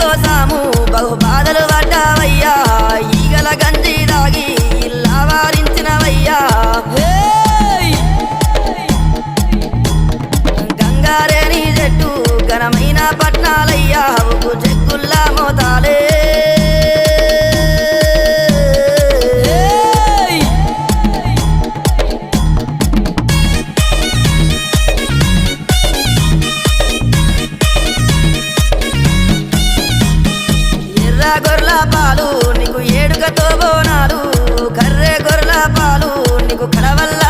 కోసాము బహు బాధలు పడ్డావయ్యా ఈగల గంజి దాగి ఇల్లా వారించినవయ్యా గంగారేని చెట్టు ఘనమైన పట్నాలయ్యా ఉప్పు చెక్కుల్లా మోతాలే గొర్రెల పాలు నీకు ఏడుగతో బోనాలు కర్రె గొర్రెల పాలు నీకు కడవల్ల